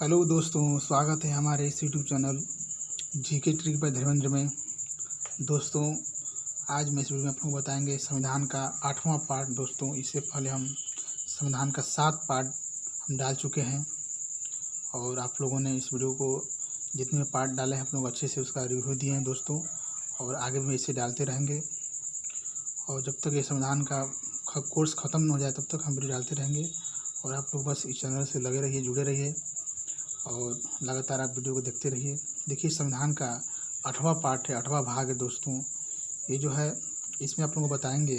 Hello दोस्तों, स्वागत है हमारे इस YouTube channel GK trick bye Dharmendra में। दोस्तों, आज मैं इस वीडियो में आपको बताएंगे संविधान का 8वां पार्ट। दोस्तों, इससे पहले हम संविधान का 7 पार्ट हम डाल चुके हैं और आप लोगों ने इस वीडियो को जितने भी पार्ट डाले हैं आप लोग अच्छे से उसका रिव्यू दिए हैं दोस्तों, और आगे भी इसे डालते रहेंगे। और जब तक ये संविधान का कोर्स ख़त्म न हो जाए तब तक हम वीडियो डालते रहेंगे। और आप लोग बस इस चैनल से लगे रहिए, जुड़े रहिए और लगातार आप वीडियो को देखते रहिए। देखिए, संविधान का 8वां पार्ट है, 8वां भाग है दोस्तों। ये जो है इसमें आप लोगों को बताएंगे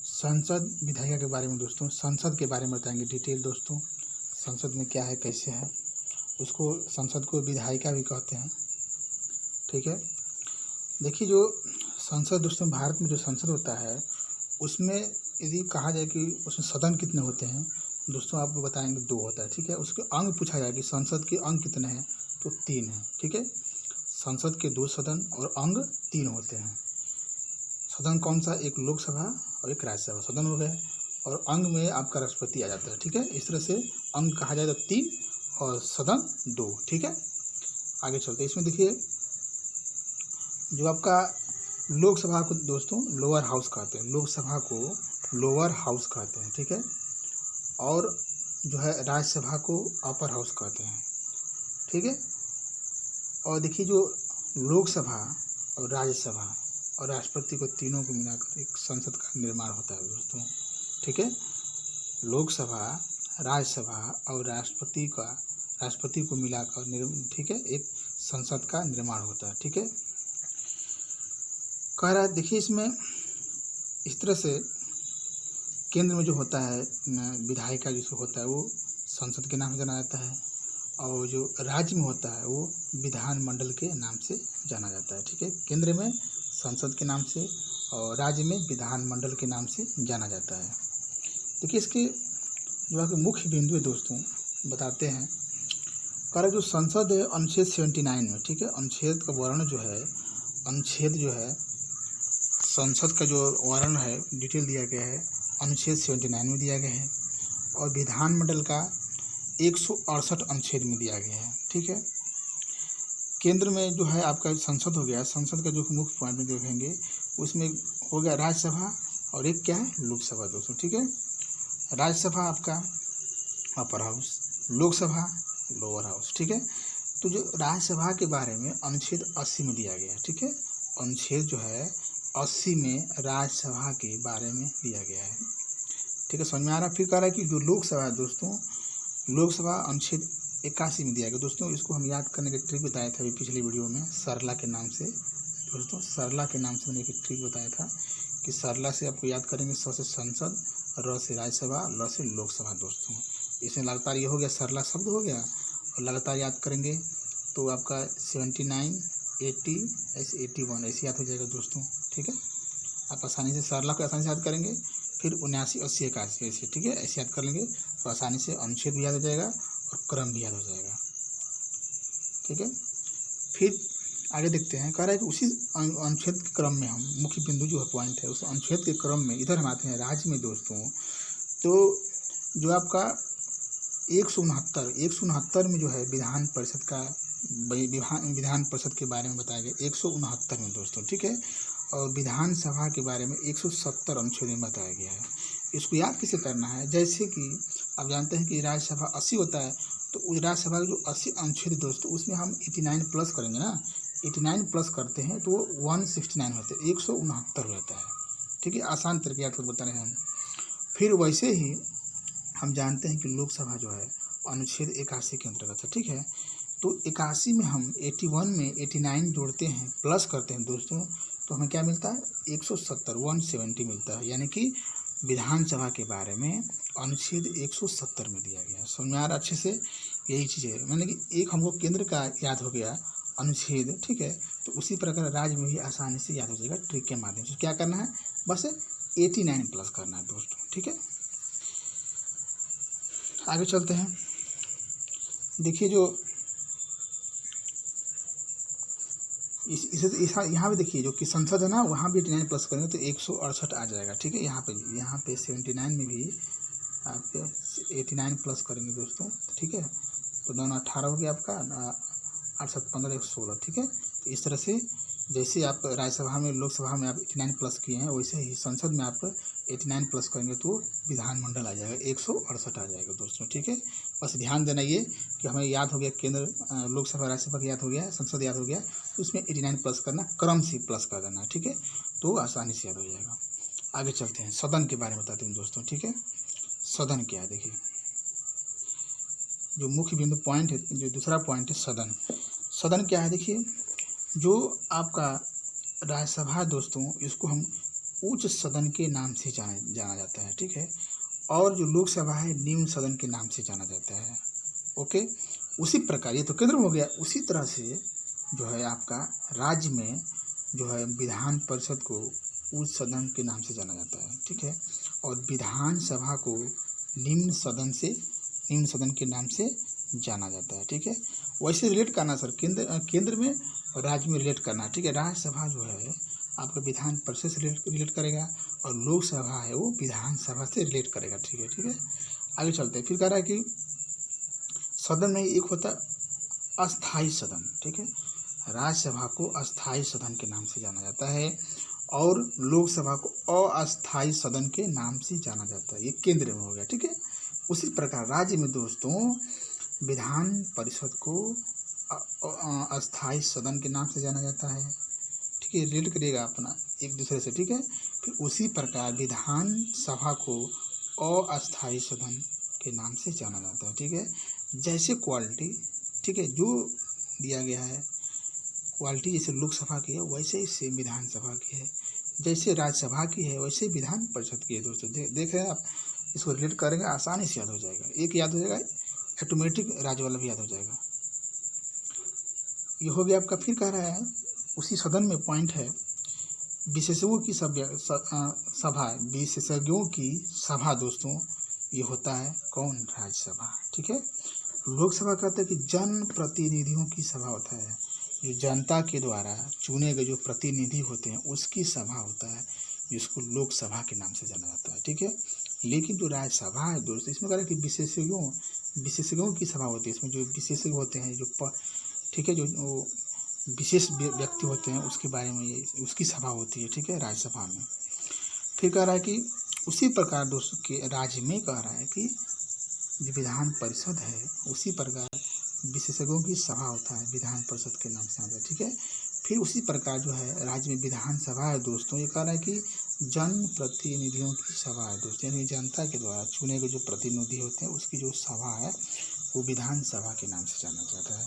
संसद विधायिका के बारे में। दोस्तों, संसद के बारे में बताएंगे डिटेल। दोस्तों, संसद में क्या है, कैसे है, उसको संसद को विधायिका भी कहते हैं। ठीक है, देखिए जो संसद दोस्तों, भारत में जो संसद होता है उसमें यदि कहा जाए कि उसमें सदन कितने होते हैं दोस्तों, आप लोग बताएंगे 2 होता है। ठीक है, उसके अंग पूछा जाए कि संसद के अंग कितने हैं तो 3 हैं। ठीक है, संसद के 2 सदन और अंग 3 होते हैं। सदन कौन सा? एक लोकसभा और एक राज्यसभा सदन हो गए, और अंग में आपका राष्ट्रपति आ जाता है। ठीक है, इस तरह से अंग कहा जाए तो 3 और सदन 2। ठीक है, आगे चलते हैं। इसमें देखिए जो आपका लोकसभा को दोस्तों लोअर हाउस कहते हैं, लोकसभा को लोअर हाउस कहते हैं। ठीक है, और जो है राज्यसभा को अपर हाउस कहते हैं। ठीक है, और देखिए जो लोकसभा और राज्यसभा और राष्ट्रपति को तीनों को मिलाकर एक संसद का निर्माण होता है दोस्तों। ठीक है, लोकसभा, राज्यसभा और राष्ट्रपति को मिलाकर ठीक है एक संसद का निर्माण होता है। ठीक है, कह रहा है देखिए इसमें इस तरह से केंद्र में जो होता है विधायिका जिसको होता है वो संसद के नाम से जाना जाता है, और जो राज्य में होता है वो विधानमंडल के नाम से जाना जाता है। ठीक है, केंद्र में संसद के नाम से और राज्य में विधानमंडल के नाम से जाना जाता है। देखिए इसके जो आपके मुख्य बिंदु है दोस्तों बताते हैं। कारण जो संसद है अनुच्छेद 79 में, ठीक है, अनुच्छेद का वर्ण जो है, अनुच्छेद जो है संसद का जो वर्ण है डिटेल दिया गया है अनुच्छेद 79 में दिया गया है, और विधानमंडल का 168 अनुच्छेद में दिया गया है। ठीक है, केंद्र में जो है आपका संसद हो गया, संसद का जो मुख्य पॉइंट में देखेंगे उसमें हो गया राज्यसभा और एक क्या है लोकसभा दोस्तों। ठीक है, राज्यसभा आपका upper house, Lok Sabha lower house. ठीक है, तो जो राज्यसभा के बारे में अनुच्छेद 80 में दिया गया है। ठीक है, अनुच्छेद जो है 80 में राज्यसभा के बारे में दिया गया है। ठीक है, समझ में आ रहा है। फिर कह रहा है कि जो लोकसभा है दोस्तों, लोकसभा अनुच्छेद 81 में दिया गया। दोस्तों, इसको हम याद करने का ट्रिक बताया था अभी पिछली वीडियो में, सरला के नाम से। दोस्तों, सरला के नाम से मैंने एक ट्रिक बताया था कि सरला से आपको याद करेंगे, स से संसद, र से राज्यसभा, ल से लोकसभा। दोस्तों, इसमें लगातार ये हो गया, सरला शब्द हो गया, और लगातार याद करेंगे तो आपका 79, 80 ऐसे 81 ऐसे याद हो जाएगा दोस्तों। ठीक है, आप आसानी से सरला को आसानी से याद करेंगे, फिर 79, 80, 81 ऐसे। ठीक है, ऐसे याद कर लेंगे तो आसानी से अनुच्छेद भी याद हो जाएगा और क्रम भी याद हो जाएगा। ठीक है, फिर आगे देखते हैं। कह रहा है कि उसी अनुच्छेद के क्रम में हम मुख्य बिंदु जो है पॉइंट है उस अनुच्छेद के क्रम में इधर हम आते हैं राज्य में दोस्तों। तो जो आपका 169 में जो है विधान परिषद का विधान परिषद के बारे में बताया गया 169 में दोस्तों। ठीक है, और विधानसभा के बारे में 170 अनुच्छेद में बताया गया है। इसको याद कैसे करना है? जैसे कि आप जानते हैं कि राज्यसभा 80 होता है, तो उस राज्यसभा के जो 80 अनुच्छेद दोस्तों उसमें हम 89 प्लस करेंगे ना, 89 प्लस करते हैं तो वो 169 होते हैं, 169 होता है। ठीक है, आसान तरीके याद कर बता रहे हैं हम। फिर वैसे ही हम जानते हैं कि लोकसभा जो है अनुच्छेद 81 के अंतर्गत है। ठीक है, तो 81 में हम 81 में 89 जोड़ते हैं, प्लस करते हैं दोस्तों, तो हमें क्या मिलता है? 170, 170 मिलता है। यानी कि विधानसभा के बारे में अनुच्छेद 170 में दिया गया। समझ में आ रहा अच्छे से? यही चीज़ है, मैंने कि एक हमको केंद्र का याद हो गया अनुच्छेद। ठीक है, तो उसी प्रकार राज्य में भी आसानी से याद हो जाएगा ट्रिक के माध्यम से। क्या करना है? बस 89 प्लस करना है दोस्तों। ठीक है, आगे चलते हैं। देखिए जो यहाँ पे देखिए जो कि संसद है ना, वहाँ भी 89 प्लस करेंगे तो 168 आ जाएगा। ठीक है, यहाँ पे 79 में भी आप 89 प्लस करेंगे दोस्तों। ठीक है, तो दोनों 18 हो गया आपका, 8 7 15 116, ठीक है। तो इस तरह से जैसे आप राज्यसभा में, लोकसभा में आप 89 प्लस किए हैं, वैसे ही संसद में आप 89 प्लस करेंगे तो विधानमंडल आ जाएगा, 168 आ जाएगा दोस्तों, ठीक है। बस ध्यान देना ये कि हमें याद हो गया केंद्र, लोकसभा राज्यसभा का याद हो गया, संसद याद हो गया, तो उसमें 89 प्लस करना, क्रम से प्लस कर देना, ठीक है, तो आसानी से याद हो जाएगा। आगे चलते हैं, सदन के बारे में बताते हैं दोस्तों, ठीक है। सदन क्या है, देखिए जो मुख्य बिंदु पॉइंट है, जो दूसरा पॉइंट है सदन। सदन क्या है, देखिए जो आपका राज्यसभा दोस्तों, इसको हम उच्च सदन के नाम से जाना जाता है, ठीक है। और जो लोकसभा है निम्न सदन के नाम से जाना जाता है, ओके। उसी प्रकार ये तो केंद्र में हो गया, उसी तरह से जो है आपका राज्य में जो है विधान परिषद को उच्च सदन के नाम से जाना जाता है, ठीक है। और विधानसभा को निम्न सदन के नाम से जाना जाता है, ठीक है। वैसे रिलेट करना सर, केंद्र में और राज्य में रिलेट करना, ठीक है। राज्यसभा जो है आपका विधान परिषद से रिलेट करेगा, और लोकसभा है वो विधानसभा से रिलेट करेगा, ठीक है, ठीक है। आगे चलते हैं, फिर कह रहा है कि सदन में एक होता है अस्थाई सदन, ठीक है। राज्यसभा को अस्थाई सदन के नाम से जाना जाता है, और लोकसभा को अस्थाई सदन के नाम से जाना जाता है, ये केंद्र में हो गया, ठीक है। उसी प्रकार राज्य में दोस्तों विधान परिषद को अस्थाई सदन के नाम से जाना जाता है, ठीक है। रिलेट करिएगा अपना एक दूसरे से, ठीक है। फिर उसी प्रकार विधानसभा को अस्थाई सदन के नाम से जाना जाता है, ठीक है। जैसे क्वालिटी, ठीक है, जो दिया गया है क्वालिटी जैसे लोकसभा की है वैसे ही सेम विधानसभा की है, जैसे राज्यसभा की है वैसे विधान परिषद की है दोस्तों। देख रहे हैं आप, इसको रिलेट करेंगे आसानी से याद हो जाएगा, एक याद हो जाएगा, ऑटोमेटिक राज्य वाला भी याद हो जाएगा। ये हो गया आपका। फिर कह रहा है उसी सदन में पॉइंट है विशेषज्ञों की सभा, विशेषज्ञों की सभा दोस्तों, ये होता है कौन, राज्यसभा, ठीक है। लोकसभा कहते हैं कि जन प्रतिनिधियों की सभा होता है, जो जनता के द्वारा चुने गए जो प्रतिनिधि होते हैं उसकी सभा होता है, जिसको लोकसभा के नाम से जाना जाता है, ठीक है। लेकिन जो राज्यसभा है दोस्तों, इसमें कह रहा है कि विशेषज्ञों की सभा होती है, इसमें जो विशेषज्ञ होते हैं, जो ठीक है, जो विशेष व्यक्ति होते हैं उसके बारे में ये उसकी सभा होती है, ठीक है, राज्यसभा में। फिर कह रहा है कि उसी प्रकार दोस्तों के राज्य में कह रहा है कि जो विधान परिषद है उसी प्रकार विशेषज्ञों की सभा होता है, विधान परिषद के नाम से आता है, ठीक है। फिर उसी प्रकार जो है राज्य में विधानसभा है दोस्तों, ये कह रहा है कि जन प्रतिनिधियों की सभा है दोस्तों, यानी जनता के द्वारा चुने गए जो प्रतिनिधि होते हैं उसकी जो सभा है वो विधानसभा के नाम से जाना जाता है,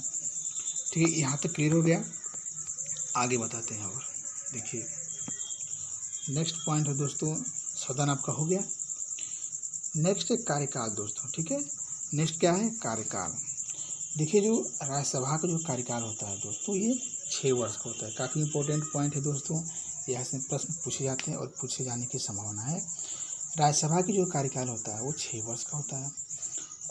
ठीक है। यहाँ तक क्लियर हो गया। आगे बताते हैं, और देखिए नेक्स्ट पॉइंट है दोस्तों, सदन आपका हो गया। नेक्स्ट है कार्यकाल दोस्तों, ठीक है। नेक्स्ट क्या है, कार्यकाल। देखिए जो राज्यसभा का जो कार्यकाल होता है दोस्तों, ये 6 वर्ष का होता है। काफ़ी इंपॉर्टेंट पॉइंट है दोस्तों, यहाँ से प्रश्न पूछे जाते हैं और पूछे जाने की संभावना है। राज्यसभा की जो कार्यकाल होता है वो 6 वर्ष का होता है,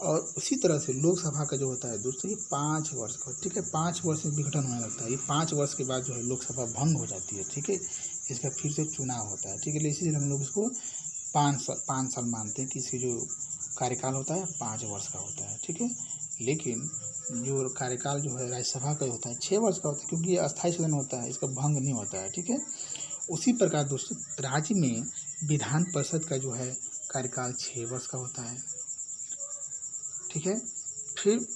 और उसी तरह से लोकसभा का जो होता है दोस्तों ये 5 वर्ष का, ठीक है। 5 वर्ष में विघटन होने लगता है, ये 5 वर्ष के बाद जो है लोकसभा भंग हो जाती है, ठीक है। इसका फिर से चुनाव होता है, ठीक है। इसीलिए हम लोग इसको 5 साल मानते हैं कि इसकी जो कार्यकाल होता है 5 वर्ष का होता है, ठीक है। लेकिन जो कार्यकाल जो है राज्यसभा का होता है 6 वर्ष का होता है, क्योंकि ये अस्थायी सदन होता है, इसका भंग नहीं होता है, ठीक है। उसी प्रकार दोस्तों राज्य में विधान परिषद का जो है कार्यकाल 6 वर्ष का होता है, ठीक है। फिर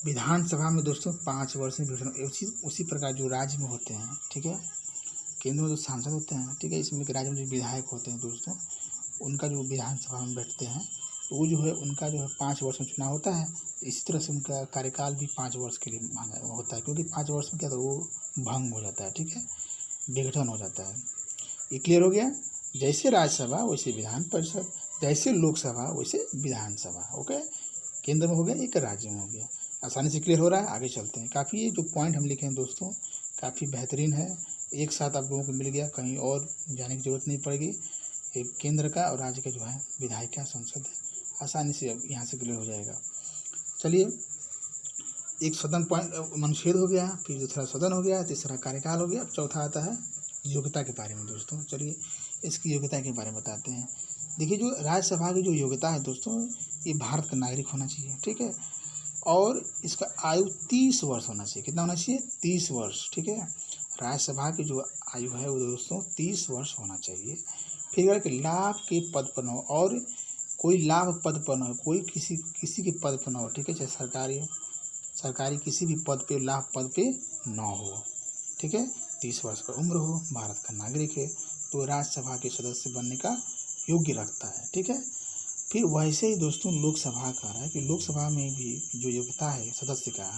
विधानसभा में दोस्तों 5 वर्ष में विघटन, उसी प्रकार जो राज्य में होते हैं, ठीक है, केंद्र में जो सांसद होते हैं, ठीक है, इसमें राज्य में जो विधायक होते हैं दोस्तों, उनका जो विधानसभा में बैठते हैं तो वो जो है उनका जो है 5 वर्ष में चुनाव होता है। इसी तरह से उनका कार्यकाल भी 5 वर्ष के लिए होता है, क्योंकि 5 वर्ष में क्या था वो भंग हो जाता है, ठीक है, विघटन हो जाता है। ये क्लियर हो गया। जैसे राज्यसभा वैसे विधान परिषद, जैसे लोकसभा वैसे विधानसभा, ओके। केंद्र में हो गया, एक राज्य में हो गया। आसानी से क्लियर हो रहा है। आगे चलते हैं। काफ़ी ये जो पॉइंट हम लिखे हैं दोस्तों काफ़ी बेहतरीन है, एक साथ आप लोगों को मिल गया, कहीं और जाने की ज़रूरत नहीं पड़ेगी। एक केंद्र का और राज्य का जो है विधायक का संसद है, आसानी से अब यहाँ से क्लियर हो जाएगा। चलिए, एक सदन पॉइंट अनुच्छेद हो गया, फिर दूसरा सदन हो गया, तीसरा कार्यकाल हो गया, चौथा आता है योग्यता के बारे में दोस्तों। चलिए इसकी योग्यता के बारे में बताते हैं। देखिए जो राज्यसभा की जो योग्यता है दोस्तों, ये भारत का नागरिक होना चाहिए, ठीक है। और इसका आयु 30 वर्ष होना चाहिए। कितना होना चाहिए? 30 वर्ष। ठीक है, राज्यसभा की जो आयु है वो दोस्तों 30 वर्ष होना चाहिए। फिर अगर लाभ के पद पर न हो, और कोई लाभ पद पर न हो, कोई किसी के पद पर न हो, ठीक है, चाहे सरकारी किसी भी पद पे, लाभ पद पे न हो। ठीक है, 30 वर्ष का उम्र हो, भारत का नागरिक है, तो राज्यसभा के सदस्य बनने का योग्य रखता है। ठीक है, फिर वैसे ही दोस्तों लोकसभा कह रहा है कि लोकसभा में भी जो योग्यता है सदस्य का,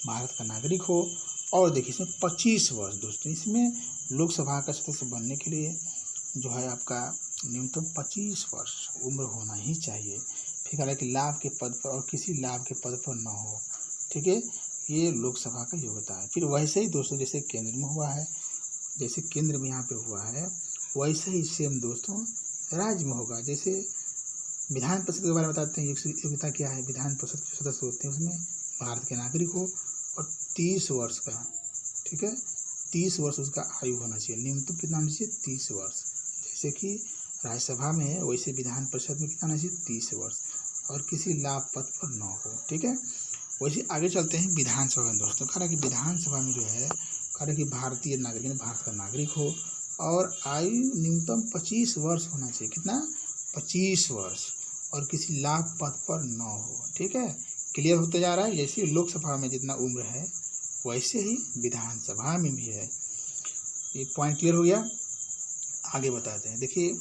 भारत का नागरिक हो, और देखिए इसमें 25 वर्ष दोस्तों, इसमें लोकसभा का सदस्य बनने के लिए जो है आपका न्यूनतम 25 वर्ष उम्र होना ही चाहिए। फिर कह रहा है कि लाभ के पद पर और किसी लाभ के पद पर न हो। ठीक है, ये लोकसभा का योग्यता है। फिर वैसे ही दोस्तों जैसे केंद्र में हुआ है, जैसे केंद्र में यहाँ पे हुआ है, वैसे ही सेम दोस्तों राज्य में होगा। जैसे विधान परिषद के बारे में बताते हैं, योग्यता क्या है। विधान परिषद के सदस्य होते हैं, उसमें भारत के नागरिक हो और 30 वर्ष का, ठीक है, 30 वर्ष उसका आयु होना चाहिए। न्यूनतम कितना होना चाहिए? 30 वर्ष। जैसे कि राज्यसभा में है, वैसे विधान परिषद में कितना होना चाहिए? 30 वर्ष, और किसी लाभ पद पर न हो। ठीक है, वैसे आगे चलते हैं विधानसभा में दोस्तों। कह रहा है कि विधानसभा में जो है, कह रहा है कि भारतीय नागरिक, भारत का नागरिक हो और आयु न्यूनतम 25 वर्ष होना चाहिए। कितना? 25 वर्ष, और किसी लाभ पद पर न हो। ठीक है, क्लियर होते जा रहा है। जैसे लोकसभा में जितना उम्र है वैसे ही विधानसभा में भी है। ये पॉइंट क्लियर हो गया। आगे बताते हैं। देखिए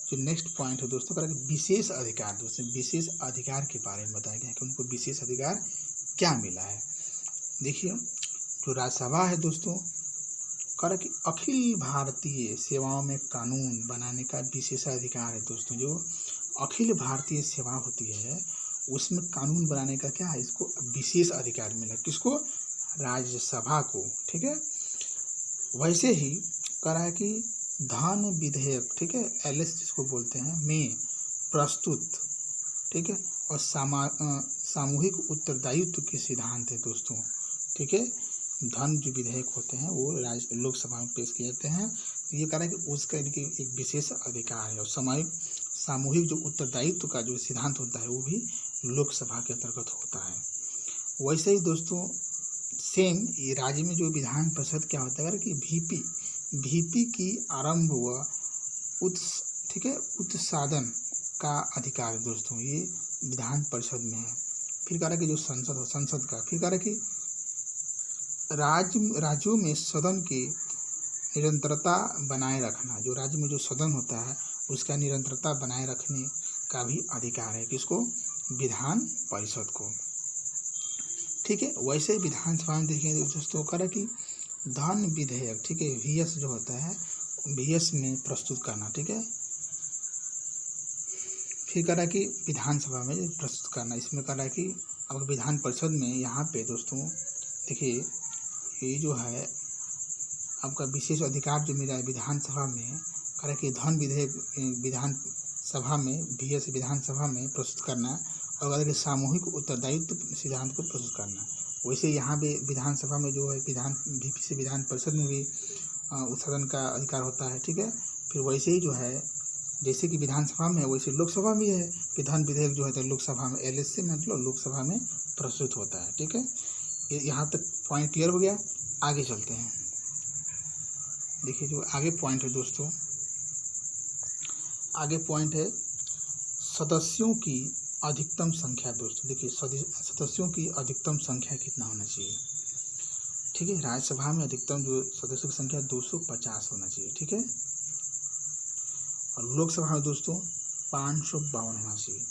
जो नेक्स्ट पॉइंट है दोस्तों, कह रहा है कि विशेष अधिकार। दोस्तों विशेष अधिकार के बारे में बताया गया है कि उनको विशेष अधिकार क्या मिला है। देखिए जो राज्यसभा है दोस्तों, कह रहा है कि अखिल भारतीय सेवाओं में कानून बनाने का विशेषाधिकार है। दोस्तों जो अखिल भारतीय सेवा होती है उसमें कानून बनाने का क्या है, इसको विशेष अधिकार मिला। किसको? राज्यसभा को। ठीक है, वैसे ही कह रहा है कि धन विधेयक, ठीक है, एलएस जिसको बोलते हैं, में प्रस्तुत, ठीक है, और सामूहिक उत्तरदायित्व के सिद्धांत है दोस्तों। ठीक है, धन जो विधेयक होते हैं वो लोकसभा में पेश किए जाते हैं। तो ये कह रहा है कि उसका एक विशेष अधिकार है, और सामूहिक जो उत्तरदायित्व का जो सिद्धांत होता है वो भी लोकसभा के अंतर्गत होता है। वैसे ही दोस्तों सेम ये राज्य में जो विधान परिषद क्या होता है कि वीपी की आरंभ व ठीक है उत्सादन का अधिकार है दोस्तों, ये विधान परिषद में है। फिर कह रहा है कि जो संसद का, फिर कह रहा है कि राज्यों में सदन की निरंतरता बनाए रखना, जो राज्य में जो सदन होता है उसका निरंतरता बनाए रखने का भी अधिकार है। किसको? विधान परिषद को। ठीक है, वैसे विधानसभा में देखेंगे दोस्तों, कह रहा है कि धन विधेयक, ठीक है, वीएस जो होता है वीएस में प्रस्तुत करना। ठीक है, फिर कह रहा है कि विधानसभा में प्रस्तुत करना, इसमें कह रहा है कि अब विधान परिषद में यहाँ पे दोस्तों देखिए ये जो है आपका विशेष अधिकार जो मिला है विधानसभा में, कह रहा है कि धन विधेयक विधानसभा में वीएस विधानसभा में प्रस्तुत करना, और कह रहा है कि सामूहिक उत्तरदायित्व सिद्धांत को प्रस्तुत करना। वैसे यहाँ भी विधानसभा में जो है वीपी से विधान परिषद में भी उत्सदन का अधिकार होता है। ठीक है, फिर वैसे ही जो है जैसे कि विधानसभा में है वैसे लोकसभा में है कि धन विधेयक जो है तो लोकसभा में एलएस से मतलब लोकसभा में प्रस्तुत होता है। ठीक है, यहाँ तक पॉइंट क्लियर हो गया। आगे चलते हैं। देखिए जो आगे पॉइंट है दोस्तों, आगे पॉइंट है सदस्यों की अधिकतम संख्या। दोस्तों देखिए सदस्यों की अधिकतम संख्या कितना होना चाहिए। ठीक है, राज्यसभा में अधिकतम जो सदस्यों की संख्या 250 होना चाहिए। ठीक है, और लोकसभा में दोस्तों 552 होना चाहिए।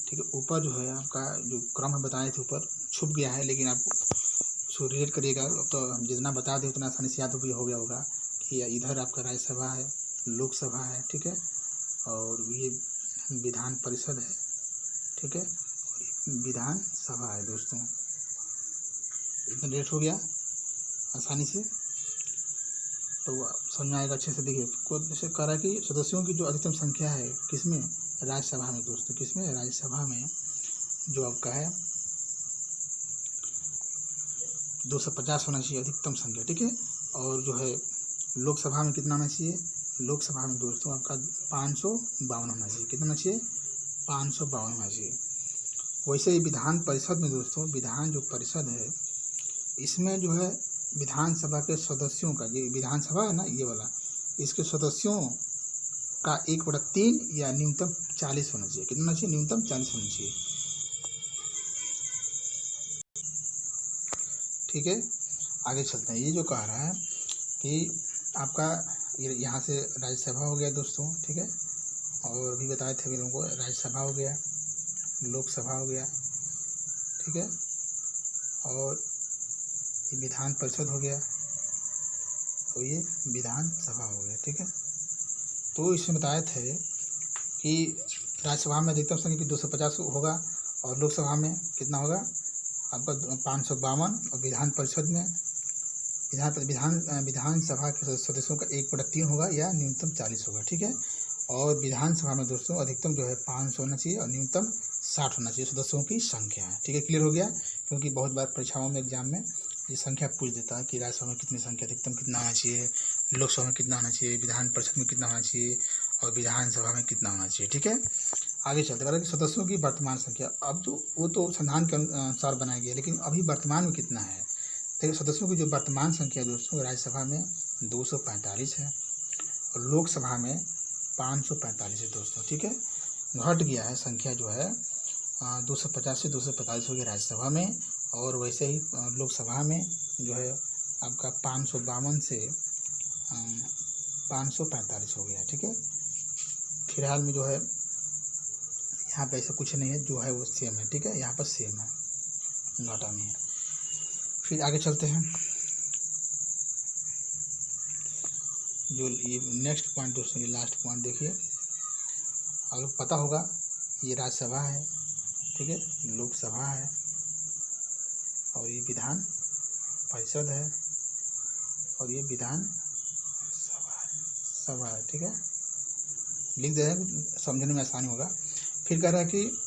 ठीक है, ऊपर जो है आपका जो क्रम है बताए थे ऊपर छुप गया है, लेकिन आप उसको रिलेट करिएगा तो हम जितना बता दें उतना आसानी से याद भी हो गया होगा कि इधर आपका राज्यसभा है, लोकसभा है, ठीक है, और ये विधान परिषद है। ठीक है, विधानसभा है दोस्तों। इतना रेट हो गया आसानी से, तो समझ में आएगा अच्छे से। देखिए जैसे कह रहा है कि सदस्यों की जो अधिकतम संख्या है किसमें? राज्यसभा में दोस्तों। किसमें? राज्यसभा में जो आपका है 250 होना चाहिए अधिकतम संख्या। ठीक है, और जो है लोकसभा में कितना होना चाहिए? लोकसभा में दोस्तों आपका 552 होना चाहिए। कितना होना चाहिए? 552 होना चाहिए। वैसे ही विधान परिषद में दोस्तों, विधान जो परिषद है इसमें जो है विधानसभा के सदस्यों का, ये विधानसभा है ना ये वाला, इसके सदस्यों का 1/3 या न्यूनतम 40 होना चाहिए। कितना होना चाहिए? न्यूनतम 40 होना चाहिए। ठीक है, आगे चलते हैं। ये जो कह रहा है कि आपका यहाँ से राज्यसभा हो गया दोस्तों, ठीक है, और अभी बताए थे लोगों को, राज्यसभा हो गया, लोकसभा हो गया, ठीक है, और ये विधान परिषद हो गया और ये विधानसभा हो गया। ठीक है, तो इसमें बताए थे कि राज्यसभा में अधिकतम संख्या 250 होगा और लोकसभा में कितना होगा आपका 552, और विधान परिषद में विधानसभा के सदस्यों का 1/3 होगा या न्यूनतम 40 होगा। ठीक है, और विधानसभा में दोस्तों अधिकतम जो है 500 होना चाहिए और न्यूनतम 60 होना चाहिए सदस्यों की संख्या है। ठीक है, क्लियर हो गया? क्योंकि बहुत बार परीक्षाओं में एग्जाम में ये संख्या पूछ देता है कि राज्यसभा में कितनी संख्या अधिकतम कितना होना चाहिए, लोकसभा में कितना होना चाहिए, विधान परिषद में कितना होना चाहिए और विधानसभा में कितना होना चाहिए। ठीक है, आगे चलते हैं कि सदस्यों की वर्तमान संख्या, अब जो वो तो संविधान के अनुसार बनाया गया, लेकिन अभी वर्तमान में कितना है। देखिए सदस्यों की जो वर्तमान संख्या दोस्तों राज्यसभा में 245 है और लोकसभा में 545 है दोस्तों। ठीक है, घट गया है संख्या जो है 250 से 245 हो गया राज्यसभा में, और वैसे ही लोकसभा में जो है आपका 552 से 545 हो गया। ठीक है, फिलहाल में जो है यहाँ पे ऐसा कुछ नहीं है, जो है वो सेम है। ठीक है, यहाँ पर सेम है, घटा नहीं है। फिर आगे चलते हैं, जो ये नेक्स्ट पॉइंट दोस्तों, ये लास्ट पॉइंट देखिए, अगर पता होगा ये राज्यसभा है, ठीक है, लोकसभा है और ये विधान परिषद है और ये विधान सभा है। ठीक है, लिख दे रहे हैं, समझने में आसानी होगा। फिर कह रहा है कि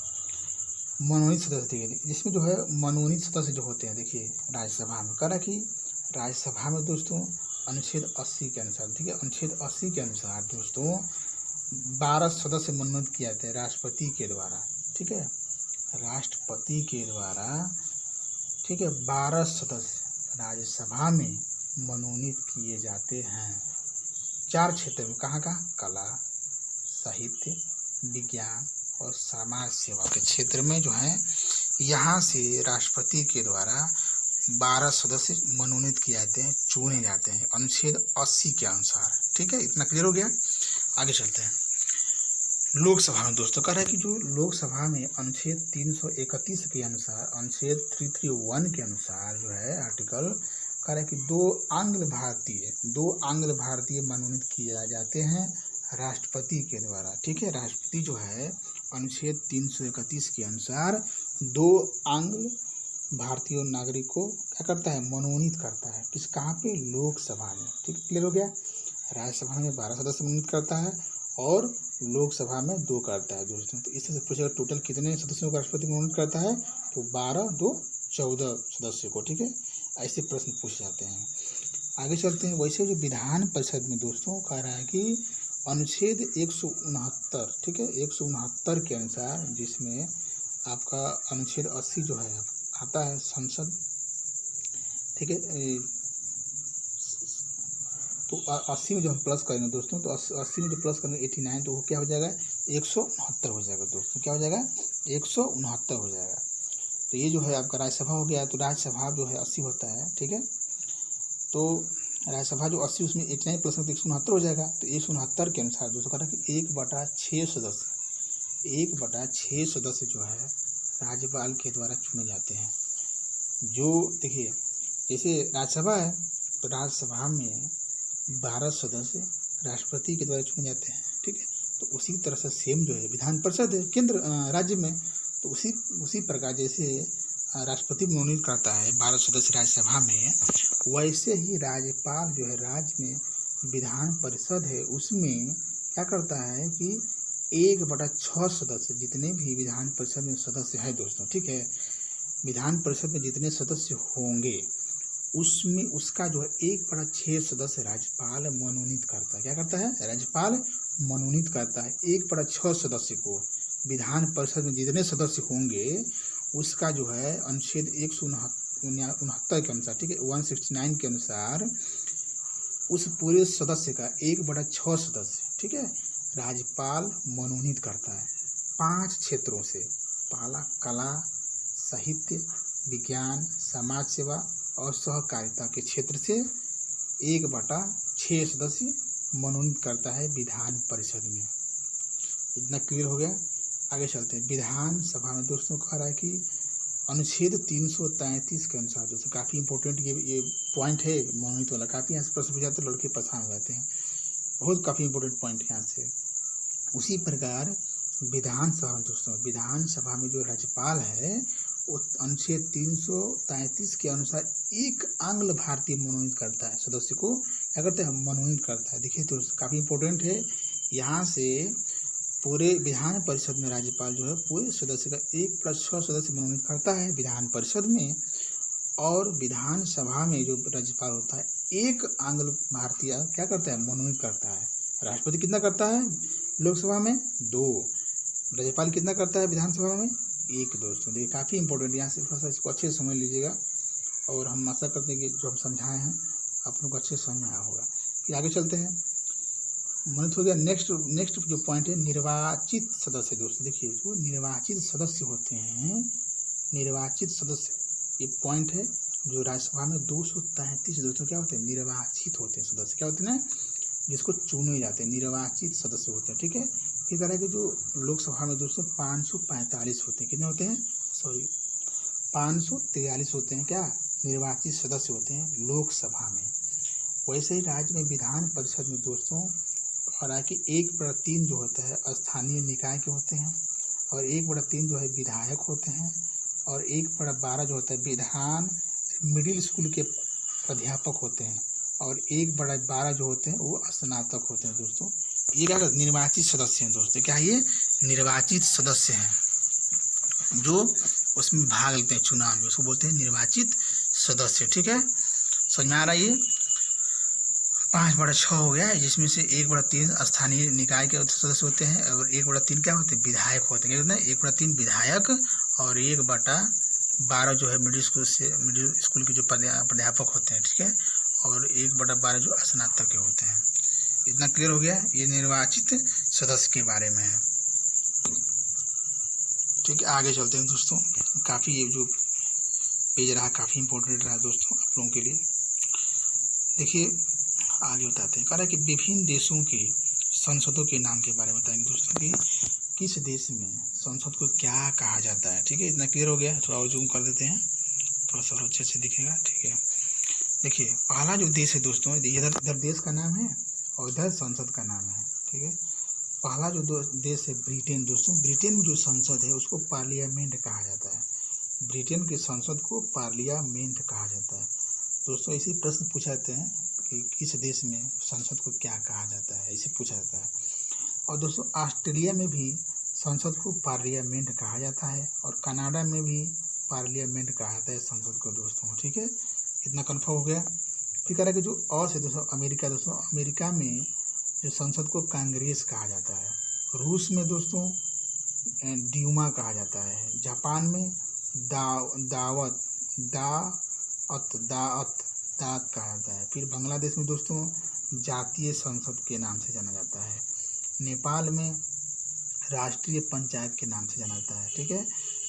मनोनीत सदस्य, ठीक है, जिसमें जो है मनोनीत सदस्य जो होते हैं, देखिए राज्यसभा में कह रहा है कि राज्यसभा में दोस्तों अनुच्छेद 80 के अनुसार, ठीक है, अनुच्छेद 80 के अनुसार दोस्तों 12 सदस्य मनोनीत किए जाते हैं राष्ट्रपति के द्वारा। ठीक है, राष्ट्रपति के द्वारा, ठीक है, 12 सदस्य राज्यसभा में मनोनीत किए जाते हैं 4 क्षेत्र में। कहाँ कहाँ? कला, साहित्य, विज्ञान और समाज सेवा के क्षेत्र में जो है यहाँ से राष्ट्रपति के द्वारा 12 सदस्य मनोनीत किए जाते हैं, चुने जाते हैं अनुच्छेद 80 के अनुसार। ठीक है, इतना क्लियर हो गया? आगे चलते हैं। लोकसभा में दोस्तों कह रहा है कि जो लोकसभा में अनुच्छेद 331 के अनुसार, अनुच्छेद 331 के अनुसार जो है आर्टिकल कह रहा है कि 2 आंग्ल भारतीय मनोनीत किए जाते हैं राष्ट्रपति के द्वारा। ठीक है, राष्ट्रपति जो है अनुच्छेद 331 के अनुसार 2 आंग्ल भारतीय नागरिक को क्या करता है? मनोनीत करता है। किस, कहाँ पे? लोकसभा में। ठीक, क्लियर हो गया? राज्यसभा में 12 सदस्य मनोनीत करता है और लोकसभा में 2 करता है दोस्तों। तो इससे पूछेगा टोटल कितने सदस्यों को राष्ट्रपति मनोनीत करता है, तो 12, 2, 14 सदस्यों को। ठीक है, ऐसे प्रश्न पूछे जाते हैं। आगे चलते हैं। वैसे जो विधान परिषद में दोस्तों कह रहा है कि अनुच्छेद 169, ठीक है, 169 के अनुसार, जिसमें आपका अनुच्छेद 80 जो है आता है संसद, ठीक है, तो 80 में जो हम प्लस करेंगे दोस्तों, तो 80 में जो प्लस करेंगे 89, तो वो क्या हो जाएगा? 169 हो जाएगा दोस्तों। क्या हो जाएगा? 169 हो जाएगा। तो ये जो है आपका राज्यसभा हो गया। तो राज्यसभा जो है 80 होता है, ठीक है, तो राज्यसभा जो 80 उसमें 89 प्लस में 169 हो जाएगा। तो 169 के अनुसार दोस्तों कह रहा है कि 1/6 सदस्य जो है राज्यपाल के द्वारा चुने जाते हैं। जो देखिए जैसे राज्यसभा है तो राज्यसभा में 12 सदस्य राष्ट्रपति के द्वारा चुने जाते हैं। ठीक है, तो उसी तरह से सेम जो है विधान परिषद है केंद्र राज्य में, तो उसी प्रकार जैसे राष्ट्रपति मनोनीत करता है 12 सदस्य राज्यसभा में, वैसे ही राज्यपाल जो है राज्य में विधान परिषद है उसमें क्या करता है कि 1/6 सदस्य, जितने भी विधान परिषद में सदस्य है दोस्तों, ठीक है, विधान परिषद में जितने सदस्य होंगे उसमें उसका जो है 1/6 सदस्य राज्यपाल मनोनीत करता है। क्या करता है? राज्यपाल मनोनीत करता है 1/6 सदस्य को विधान परिषद में जितने सदस्य होंगे उसका जो है अनुच्छेद 169 के अनुसार, ठीक है, 169 के अनुसार उस पूरे सदस्य का 1/6 सदस्य, ठीक है, राज्यपाल मनोनीत करता है 5 क्षेत्रों से। पहला कला, साहित्य, विज्ञान, समाज सेवा और सहकारिता के क्षेत्र से 1/6 सदस्य मनोनीत करता है विधान परिषद में। इतना क्लियर हो गया। आगे चलते हैं। विधान सभा में दोस्तों कह रहा है कि अनुच्छेद 333 के अनुसार, दोस्तों काफ़ी इंपॉर्टेंट ये पॉइंट है मनोनीत वाला, काफ़ी यहाँ से प्रश्न पूछ जाते हैं, लड़के परेशान हो जाते हैं, बहुत काफ़ी इंपॉर्टेंट पॉइंट है यहाँ से। उसी प्रकार विधानसभा में दोस्तों, विधानसभा में जो राज्यपाल है वो अनुच्छेद 333 के अनुसार एक आंग्ल भारतीय मनोनीत करता है, सदस्य को क्या करता है, मनोनीत करता है। देखिए दोस्तों काफ़ी इंपॉर्टेंट है यहाँ से। पूरे विधान परिषद में राज्यपाल जो है पूरे सदस्य का 1/6 सदस्य मनोनीत करता है विधान परिषद में, और विधानसभा में जो राज्यपाल होता है एक आंग्ल भारतीय क्या करता है, मनोनीत करता है। राष्ट्रपति कितना करता है लोकसभा में, 2। राज्यपाल कितना करता है विधानसभा में, 1। दोस्तों देखिए काफ़ी इंपॉर्टेंट, यहाँ से थोड़ा सा इसको अच्छे से समझ लीजिएगा, और हम आशा करते हैं कि जो हम समझाए हैं आप लोग को अच्छे से समझ में आया होगा। फिर आगे चलते हैं। मनोनीत हो गया। नेक्स्ट जो पॉइंट है निर्वाचित सदस्य। दोस्तों देखिए जो निर्वाचित सदस्य होते हैं, निर्वाचित सदस्य ये पॉइंट है जो राज्यसभा में 233 दोस्तों क्या होते हैं, निर्वाचित होते हैं सदस्य, क्या होते हैं, जिसको चुने जाते हैं, निर्वाचित सदस्य होते हैं, ठीक है। फिर कह रहा है कि जो लोकसभा में दोस्तों 545 होते हैं, कितने होते हैं, 543 होते हैं, क्या निर्वाचित सदस्य होते हैं लोकसभा में। वैसे ही राज्य में विधान परिषद में दोस्तों कह रहा है कि 1/3 जो होता है स्थानीय निकाय के होते हैं, और 1/3 जो है विधायक होते हैं, और 1/12 जो होता है विधान मिडिल स्कूल के प्राध्यापक होते हैं, और 1/12 जो होते हैं वो स्नातक होते हैं। दोस्तों ये क्या निर्वाचित सदस्य हैं। दोस्तों क्या ये निर्वाचित सदस्य हैं जो उसमें भाग लेते हैं चुनाव में, उसको बोलते हैं निर्वाचित सदस्य, ठीक है। समझ में आ रहा है। ये 5/6 हो गया है, जिसमें से 1/3 स्थानीय निकाय के सदस्य होते हैं, और 1/3 क्या होते हैं, विधायक होते हैं। क्या होते हैं, 1/3 विधायक, और 1/12 जो है मिडिल स्कूल के जो प्राध्यापक होते हैं, ठीक है, और 1/12 जो स्नातक के होते हैं। इतना क्लियर हो गया। ये निर्वाचित सदस्य के बारे में है, ठीक है। आगे चलते हैं दोस्तों। काफ़ी ये जो पेज रहा काफ़ी इंपॉर्टेंट रहा दोस्तों आप लोगों के लिए। देखिए आगे बताते हैं। कह रहा है कि विभिन्न देशों के संसदों के नाम के बारे में बताएंगे दोस्तों कि किस देश में संसद को क्या कहा जाता है, ठीक है। इतना क्लियर हो गया। थोड़ा और जूम कर देते हैं, थोड़ा सा अच्छे से दिखेगा, ठीक है। देखिए पहला जो देश है दोस्तों, इधर देश का नाम है और इधर संसद का नाम है, ठीक है। पहला जो देश है ब्रिटेन। दोस्तों ब्रिटेन में जो संसद है उसको पार्लियामेंट कहा जाता है। ब्रिटेन के संसद को पार्लियामेंट कहा जाता है। दोस्तों इसी प्रश्न पूछा जाते हैं कि किस देश में संसद को क्या कहा जाता है, इसे पूछा जाता है। और दोस्तों ऑस्ट्रेलिया में भी संसद को पार्लियामेंट कहा जाता है, और कनाडा में भी पार्लियामेंट कहा जाता है संसद को दोस्तों, ठीक है। इतना कन्फर्म हो गया। फिर कह रहा है कि जो और से दोस्तों अमेरिका। दोस्तों अमेरिका में जो संसद को कांग्रेस कहा जाता है। रूस में दोस्तों ड्यूमा कहा जाता है। जापान में दात कहा जाता है। फिर बांग्लादेश में दोस्तों जातीय संसद के नाम से जाना जाता है। नेपाल में राष्ट्रीय पंचायत के नाम से जाना जाता है, ठीक है।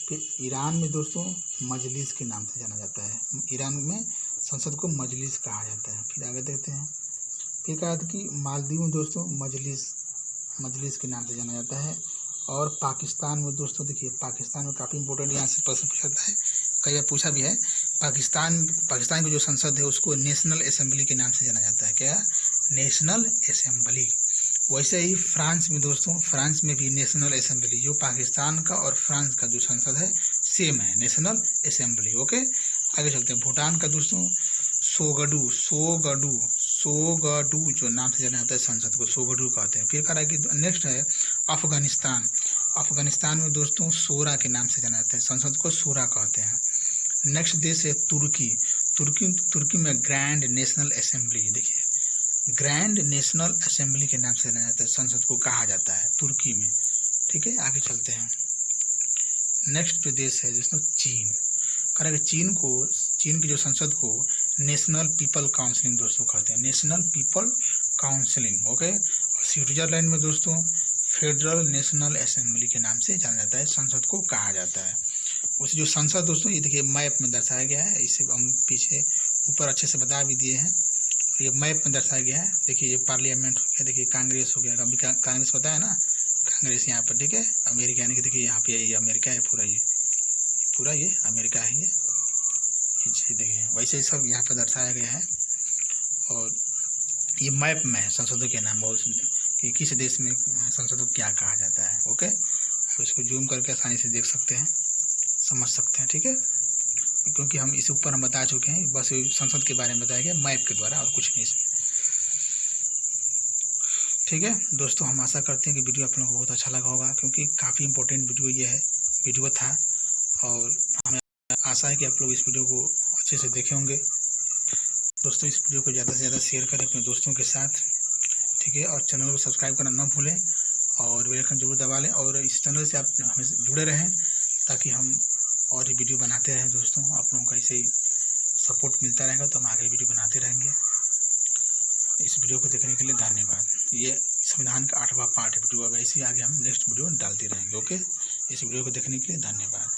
फिर ईरान में दोस्तों मजलिस के नाम से जाना जाता है। ईरान में संसद को मजलिस कहा जाता है। फिर आगे देखते हैं। फिर कहा था कि मालदीव में दोस्तों मजलिस के नाम से जाना जाता है। और पाकिस्तान में दोस्तों देखिए, पाकिस्तान में काफ़ी इंपॉर्टेंट यहाँ से प्रश्न पूछा जाता है, कई बार पूछा भी है। पाकिस्तान की जो संसद है उसको नेशनल असेंबली के नाम से जाना जाता है। क्या, नेशनल असेंबली। वैसे ही फ्रांस में दोस्तों, फ्रांस में भी नेशनल असेंबली, जो पाकिस्तान का और फ्रांस का जो संसद है सेम है, नेशनल असेंबली। ओके आगे चलते हैं। भूटान का दोस्तों सोगडू जो नाम से जाना जाता है संसद को, सोगडू कहते हैं। फिर कह रहा है कि नेक्स्ट है अफगानिस्तान में दोस्तों शोरा के नाम से जाना जाता है, संसद को शोरा कहते हैं। नेक्स्ट देश है तुर्की में ग्रैंड नेशनल असेंबली। देखिए ग्रैंड नेशनल असेंबली के नाम से जाना जाता है, संसद को कहा जाता है तुर्की में, ठीक है, आगे चलते हैं। नेक्स्ट जो देश है दोस्तों चीन। कह रहा है कि चीन की जो संसद को नेशनल पीपल काउंसिलिंग दोस्तों कहते हैं, नेशनल पीपल काउंसिलिंग। ओके। और स्विट्जरलैंड में दोस्तों फेडरल नेशनल असेंबली के नाम से जाना जाता है, संसद को कहा जाता है। उस जो संसद दोस्तों ये देखिए मैप में दर्शाया गया है, इसे हम पीछे ऊपर अच्छे से बता भी दिए हैं। और ये मैप में दर्शाया गया है, देखिए ये पार्लियामेंट हो गया, देखिए कांग्रेस हो गया, अभी कांग्रेस पता है ना, कांग्रेस यहाँ पर, ठीक है। अमेरिका यानी कि देखिए यहाँ पे ये अमेरिका है, पूरा ये अमेरिका है, ये देखिए वैसे ही सब यहाँ पर दर्शाया गया है। और ये मैप में है संसदों के नाम, बहुत कि किस देश में संसद को क्या कहा जाता है। ओके, आप इसको जूम करके आसानी से देख सकते हैं, समझ सकते हैं, ठीक है। क्योंकि हम इस ऊपर हम बता चुके हैं, बस संसद के बारे में बताया गया मैप के द्वारा, और कुछ नहीं इसमें, ठीक है। दोस्तों हम आशा करते हैं कि वीडियो आप लोगों को बहुत अच्छा लगा होगा, क्योंकि काफ़ी इंपॉर्टेंट वीडियो था। और हमें आशा है कि आप लोग इस वीडियो को अच्छे से देखे होंगे। दोस्तों इस वीडियो को ज़्यादा से ज़्यादा शेयर करें अपने दोस्तों के साथ, ठीक है। और चैनल को सब्सक्राइब करना ना भूलें, और बेल आइकन जरूर दबा लें, और इस चैनल से आप हमें जुड़े रहें, ताकि हम और ही वीडियो बनाते रहें। दोस्तों आप लोगों का ऐसे ही सपोर्ट मिलता रहेगा तो हम आगे वीडियो बनाते रहेंगे। इस वीडियो को देखने के लिए धन्यवाद। ये संविधान का 8वां पार्ट वीडियो, अब ऐसे ही आगे हम नेक्स्ट वीडियो डालते रहेंगे। ओके, इस वीडियो को देखने के लिए धन्यवाद।